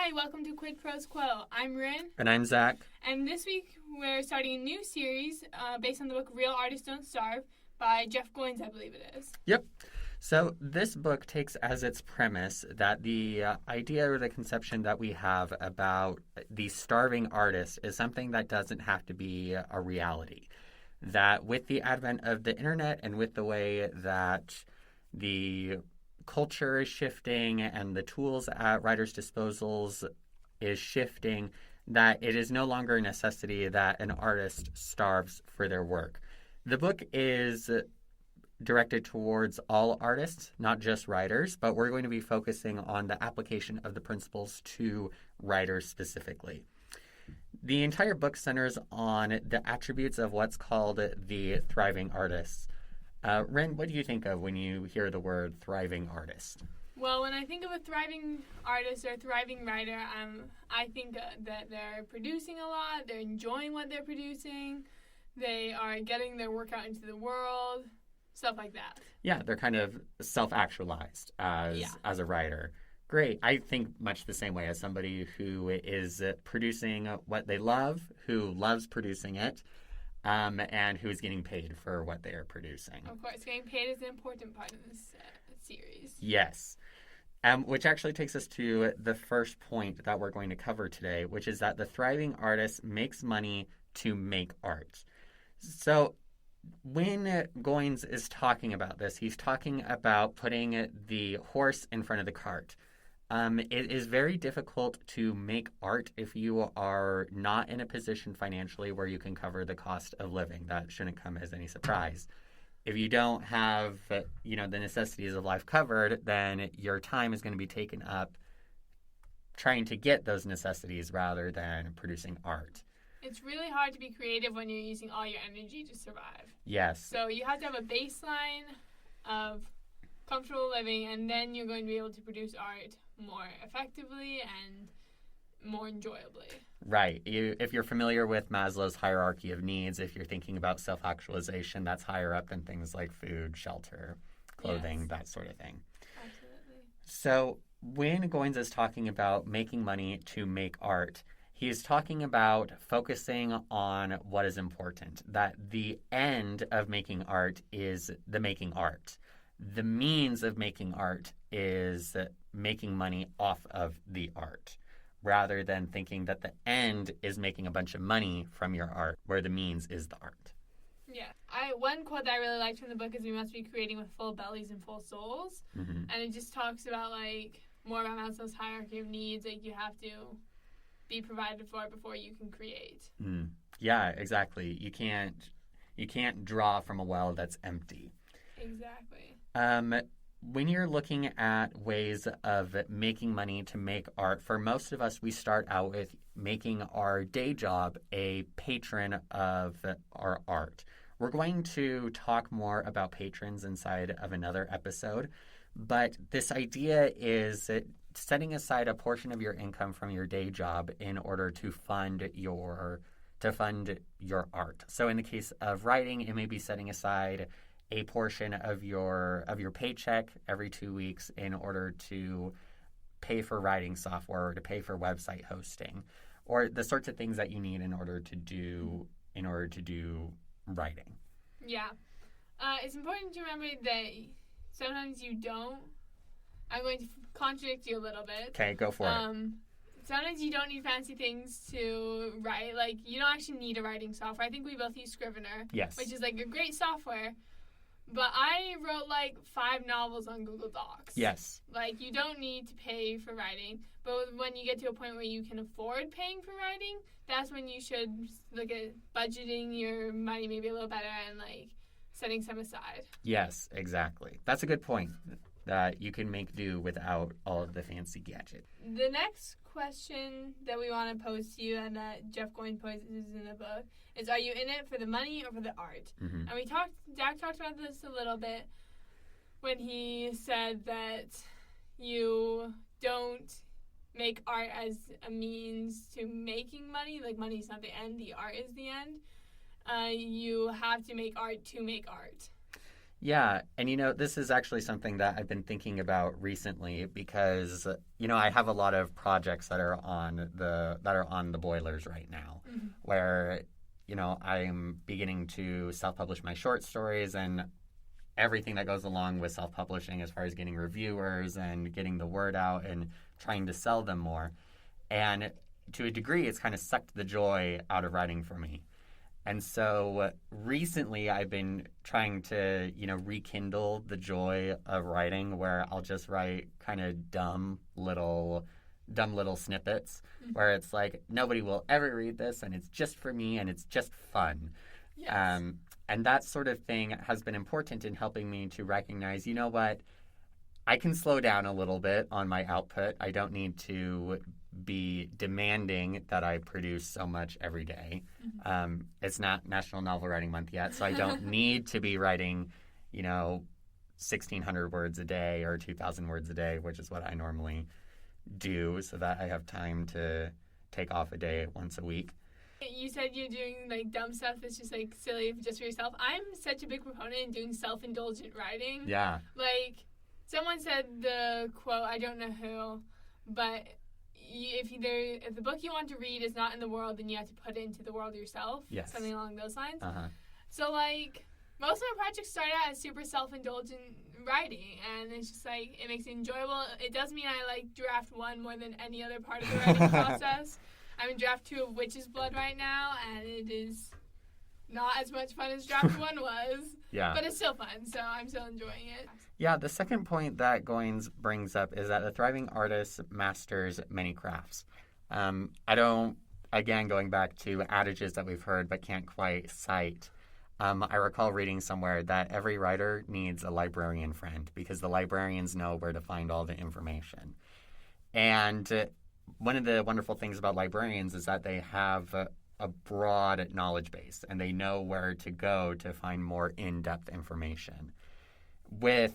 Hi, welcome to Quid Pros Quo. I'm Rin. And I'm Zac. And this week we're starting a new series based on the book Real Artists Don't Starve by Jeff Goins, I believe it is. Yep. So this book takes as its premise that the idea or the conception that we have about the starving artist is something that doesn't have to be a reality. That with the advent of the internet and with the way that the culture is shifting and the tools at writers' disposals is shifting, that it is no longer a necessity that an artist starves for their work. The book is directed towards all artists, not just writers, but we're going to be focusing on the application of the principles to writers specifically. The entire book centers on the attributes of what's called the thriving artists. Rin, what do you think of when you hear the word thriving artist? Well, when I think of a thriving artist or a thriving writer, I think that they're producing a lot, they're enjoying what they're producing, they are getting their work out into the world, stuff like that. Yeah, they're kind of self-actualized as a writer. Great. I think much the same way as somebody who is producing what they love, who loves producing it, and who is getting paid for what they are producing. Of course, getting paid is an important part of this series. Yes. Which actually takes us to the first point that we're going to cover today, which is that the thriving artist makes money to make art. So when Goins is talking about this, he's talking about putting the horse in front of the cart. It is very difficult to make art if you are not in a position financially where you can cover the cost of living. That shouldn't come as any surprise. If you don't have, the necessities of life covered, then your time is going to be taken up trying to get those necessities rather than producing art. It's really hard to be creative when you're using all your energy to survive. Yes. So you have to have a baseline of comfortable living, and then you're going to be able to produce art more effectively and more enjoyably. Right. If you're familiar with Maslow's hierarchy of needs, if you're thinking about self-actualization, that's higher up than things like food, shelter, clothing, yes. That sort of thing. Absolutely. So when Goins is talking about making money to make art, he's talking about focusing on what is important, that the end of making art is the making art. The means of making art is making money off of the art, rather than thinking that the end is making a bunch of money from your art, where the means is the art. Yeah. One quote that I really liked from the book is we must be creating with full bellies and full souls. Mm-hmm. And it just talks about, more about Maslow's hierarchy of needs. You have to be provided for before you can create. Mm. Yeah, exactly. You can't draw from a well that's empty. Exactly. When you're looking at ways of making money to make art, for most of us, we start out with making our day job a patron of our art. We're going to talk more about patrons inside of another episode, but this idea is setting aside a portion of your income from your day job in order to fund your art. So in the case of writing, it may be setting aside a portion of your paycheck every 2 weeks in order to pay for writing software or to pay for website hosting, or the sorts of things that you need in order to do writing. Yeah. It's important to remember that sometimes you don't. I'm going to contradict you a little bit. Okay, go for it. Sometimes you don't need fancy things to write. You don't actually need a writing software. I think we both use Scrivener. Yes. Which is a great software. But I wrote 5 novels on Google Docs. Yes. You don't need to pay for writing. But when you get to a point where you can afford paying for writing, that's when you should look at budgeting your money maybe a little better and setting some aside. Yes, exactly. That's a good point. That you can make do without all of the fancy gadget. The next question that we want to pose to you and that Jeff Goins poses in the book is, are you in it for the money or for the art? Mm-hmm. And Jack talked about this a little bit when he said that you don't make art as a means to making money. Money's not the end, the art is the end. You have to make art to make art. Yeah, and this is actually something that I've been thinking about recently because I have a lot of projects that are on the boilers right now, where I'm beginning to self-publish my short stories and everything that goes along with self-publishing as far as getting reviewers and getting the word out and trying to sell them more. And to a degree, it's kind of sucked the joy out of writing for me. And so recently I've been trying to, rekindle the joy of writing, where I'll just write kind of dumb little snippets where it's like, nobody will ever read this and it's just for me and it's just fun. Yes. And that sort of thing has been important in helping me to recognize, what, I can slow down a little bit on my output. I don't need to be demanding that I produce so much every day. It's not National Novel Writing Month yet, so I don't need to be writing, 1,600 words a day or 2,000 words a day, which is what I normally do, so that I have time to take off a day once a week. You said you're doing like dumb stuff that's just like silly just for yourself. I'm such a big proponent in doing self-indulgent writing. Yeah. Like, someone said the quote, I don't know who, but if the book you want to read is not in the world, then you have to put it into the world yourself. Yes. Something along those lines. So like, most of my projects start out as super self-indulgent writing, and it's just like, it makes it enjoyable. It does mean I like draft 1 more than any other part of the writing process. I'm in draft 2 of Witch's Blood right now, and it is not as much fun as draft 1 was. Yeah. But it's still fun, so I'm still enjoying it. Yeah, the second point that Goins brings up is that the thriving artist masters many crafts. Again, going back to adages that we've heard but can't quite cite, I recall reading somewhere that every writer needs a librarian friend because the librarians know where to find all the information. And one of the wonderful things about librarians is that they have a broad knowledge base and they know where to go to find more in-depth information. As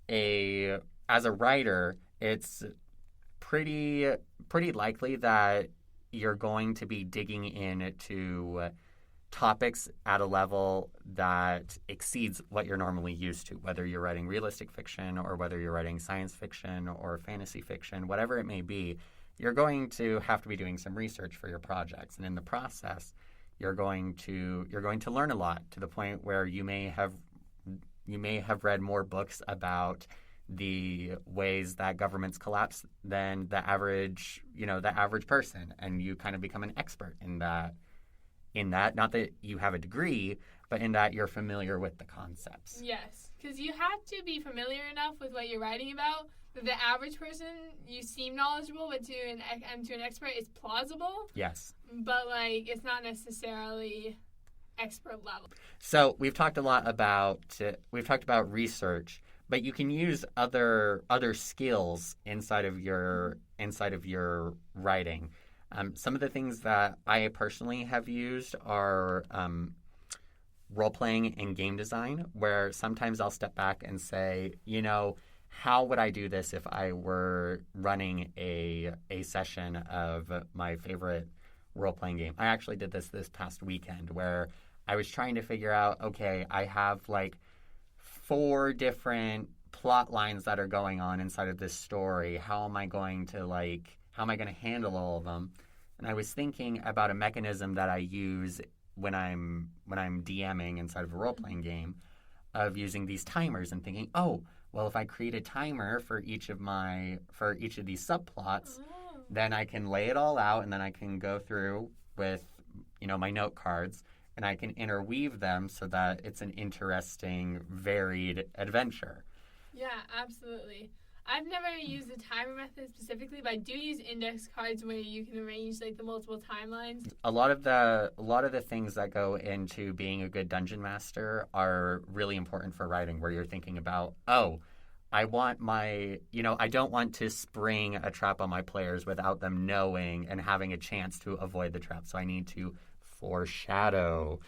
a writer, it's pretty likely that you're going to be digging into topics at a level that exceeds what you're normally used to, whether you're writing realistic fiction or whether you're writing science fiction or fantasy fiction, whatever it may be. You're going to have to be doing some research for your projects, and in the process, you're going to learn a lot to the point where you may have read more books about the ways that governments collapse than the average person, and you kind of become an expert in that. Not that you have a degree, but in that you're familiar with the concepts. Yes, because you have to be familiar enough with what you're writing about. The average person, you seem knowledgeable, but to an expert, it's plausible. Yes. But, like, it's not necessarily expert level. So we've talked about research, but you can use other skills inside of your writing. Some of the things that I personally have used are role-playing and game design, where sometimes I'll step back and say, how would I do this if I were running a session of my favorite role-playing game? I actually did this past weekend where I was trying to figure out, okay, I have like 4 different plot lines that are going on inside of this story. How am I going to handle all of them? And I was thinking about a mechanism that I use when I'm DMing inside of a role-playing game, of using these timers and thinking, oh, well, if I create a timer for each of these subplots, then I can lay it all out, and then I can go through with, my note cards, and I can interweave them so that it's an interesting, varied adventure. Yeah, absolutely. I've never used the timer method specifically, but I do use index cards where you can arrange like the multiple timelines. A lot of the things that go into being a good dungeon master are really important for writing, where you're thinking about, I don't want to spring a trap on my players without them knowing and having a chance to avoid the trap. So I need to foreshadow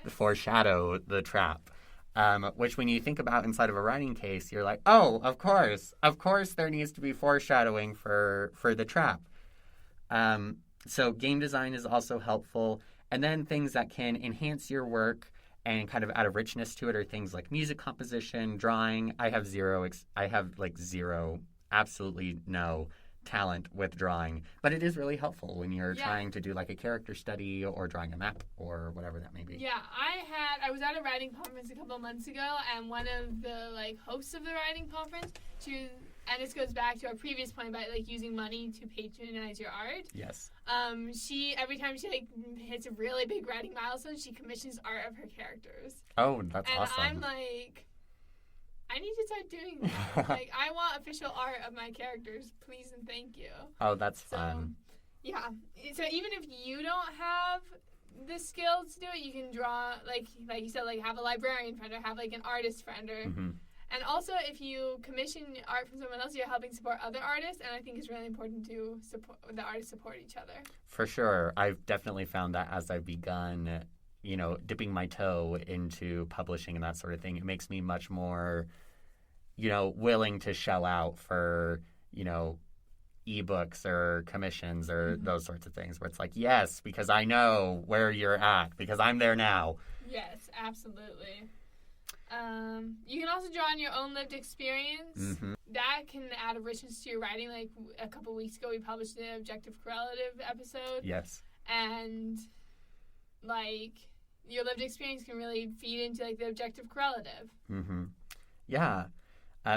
the trap. Which when you think about inside of a writing case, you're like, oh, of course there needs to be foreshadowing for the trap. So game design is also helpful. And then things that can enhance your work and kind of add a richness to it are things like music composition, drawing. I have zero, absolutely no talent with drawing, but it is really helpful when you're trying to do like a character study or drawing a map or whatever that may be. Yeah, I was at a writing conference a couple of months ago, and one of the like hosts of the writing conference, and this goes back to our previous point about like using money to patronize your art. Yes. She every time she like hits a really big writing milestone, she commissions art of her characters. Oh, that's awesome. And I'm like, I need to start doing that. Like, I want official art of my characters, please and thank you. Oh, that's fun. Yeah. So even if you don't have the skills to do it, you can draw, like you said, like have a librarian friend or have like an artist friend. And also, if you commission art from someone else, you're helping support other artists, and I think it's really important to support the artists support each other. For sure. I've definitely found that as I've begun, dipping my toe into publishing and that sort of thing, it makes me much more, willing to shell out for, ebooks or commissions or those sorts of things where it's like, yes, because I know where you're at, because I'm there now. Yes, absolutely. You can also draw on your own lived experience. That can add a richness to your writing. Like a couple weeks ago, we published the objective correlative episode. Yes. And like your lived experience can really feed into like the objective correlative. Yeah.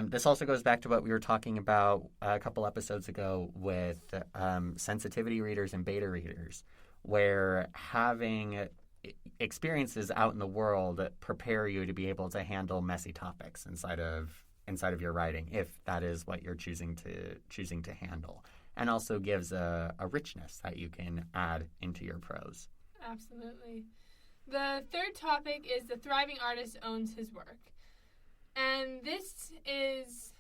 This also goes back to what we were talking about a couple episodes ago with sensitivity readers and beta readers, where having experiences out in the world prepare you to be able to handle messy topics inside of your writing, if that is what you're choosing to handle, and also gives a richness that you can add into your prose. Absolutely. The third topic is the thriving artist owns his work. And this is,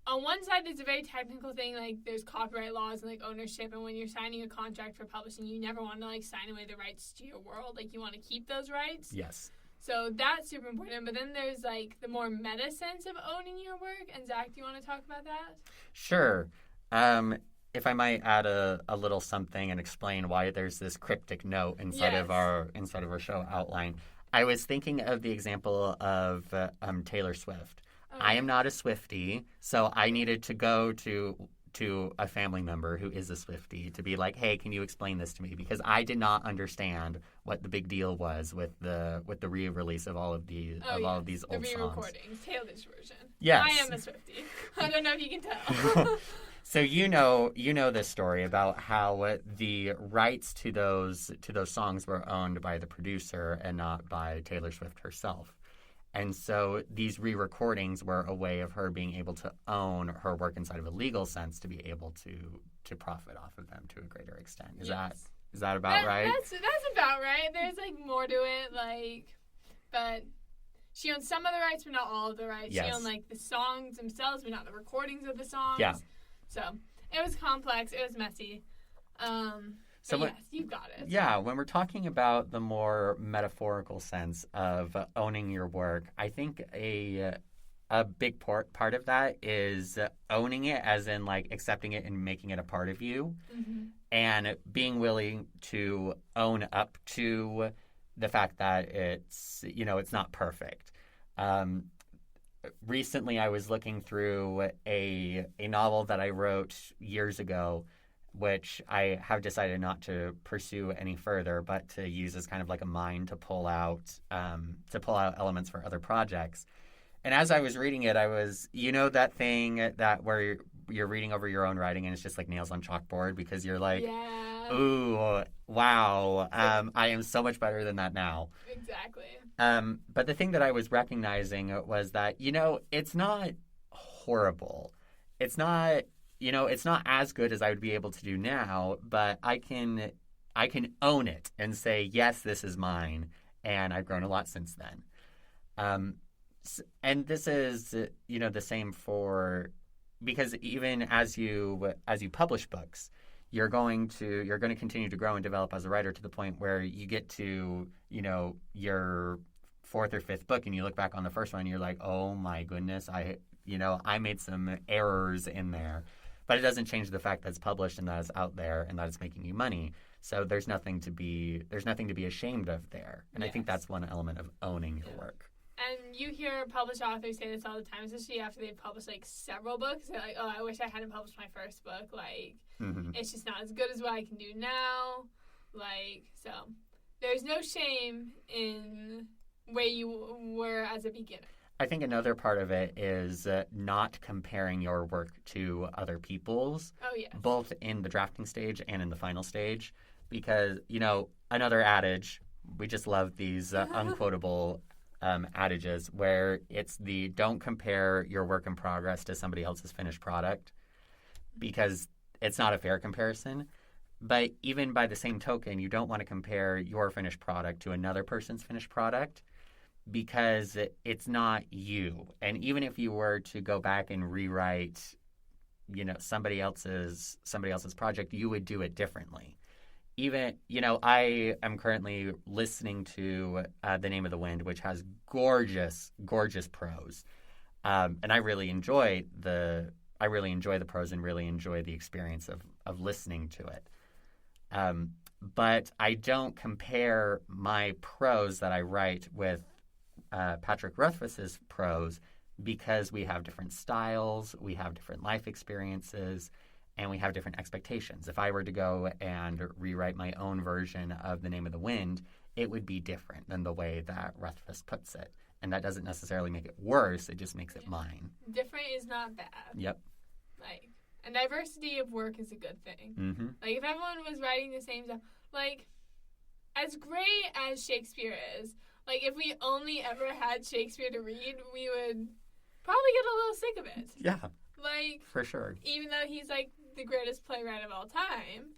on one side, it's a very technical thing, like there's copyright laws and like ownership, and when you're signing a contract for publishing, you never want to like sign away the rights to your world. Like you want to keep those rights. Yes. So that's super important. But then there's like the more meta sense of owning your work. And Zach, do you want to talk about that? Sure. If I might add a little something and explain why there's this cryptic note inside of our show outline. I was thinking of the example of Taylor Swift. I am not a Swiftie, so I needed to go to a family member who is a Swiftie to be like, hey, can you explain this to me? Because I did not understand what the big deal was with the re-release of all of these all of these old songs. The re-recordings, Taylor's version. Yes. I am a Swiftie. I don't know if you can tell. So you know this story about how the rights to those songs were owned by the producer and not by Taylor Swift herself. And so these re-recordings were a way of her being able to own her work inside of a legal sense to be able to profit off of them to a greater extent. Is that about right? That's about right. There's like more to it, but she owns some of the rights, but not all of the rights. Yes. She owned like the songs themselves, but not the recordings of the songs. Yeah. So it was complex. It was messy. So yes, you got it. Yeah, when we're talking about the more metaphorical sense of owning your work, I think a big part of that is owning it, as in like accepting it and making it a part of you, and being willing to own up to the fact that it's not perfect. Recently, I was looking through a novel that I wrote years ago, which I have decided not to pursue any further, but to use as kind of like a mine to pull out elements for other projects. And as I was reading it, I was, that thing that where you're reading over your own writing and it's just like nails on chalkboard because you're like, ooh, wow, I am so much better than that now. Exactly. But the thing that I was recognizing was that, it's not horrible. It's not, it's not as good as I would be able to do now, but I can own it and say, yes, this is mine. And I've grown a lot since then. And this is, the same because even as you publish books, you're going to continue to grow and develop as a writer to the point where you get to, your fourth or fifth book and you look back on the first one and you're like, oh my goodness, I made some errors in there. But it doesn't change the fact that it's published and that it's out there and that it's making you money. So there's nothing to be ashamed of there. And I think that's one element of owning your work. And you hear published authors say this all the time, especially after they've published like several books. They're like, "Oh, I wish I hadn't published my first book. Like, it's just not as good as what I can do now." Like, so there's no shame in where you were as a beginner. I think another part of it is not comparing your work to other people's, both in the drafting stage and in the final stage, because, another adage, we just love these unquotable adages where it's the don't compare your work in progress to somebody else's finished product, because it's not a fair comparison. But even by the same token, you don't want to compare your finished product to another person's finished product, because it's not you. And even if you were to go back and rewrite, somebody else's project, you would do it differently. Even, I am currently listening to The Name of the Wind, which has gorgeous, gorgeous prose. And I really enjoy the prose and really enjoy the experience of listening to it. But I don't compare my prose that I write with Patrick Rothfuss's prose, because we have different styles, we have different life experiences, and we have different expectations. If I were to go and rewrite my own version of The Name of the Wind, it would be different than the way that Rothfuss puts it. And that doesn't necessarily make it worse, it just makes it mine. Different is not bad. Yep. And diversity of work is a good thing. Mm-hmm. If everyone was writing the same stuff, as great as Shakespeare is, if we only ever had Shakespeare to read, we would probably get a little sick of it. Yeah. For sure. Even though he's, the greatest playwright of all time,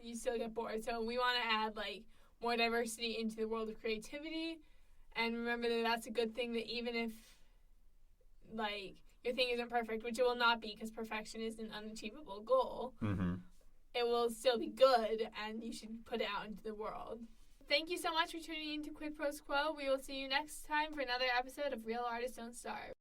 you still get bored. So we want to add, more diversity into the world of creativity. And remember that that's a good thing, that even if, your thing isn't perfect, which it will not be, because perfection is an unachievable goal, it will still be good, and you should put it out into the world. Thank you so much for tuning in to Quid Pros Quo. We will see you next time for another episode of Real Artists Don't Starve.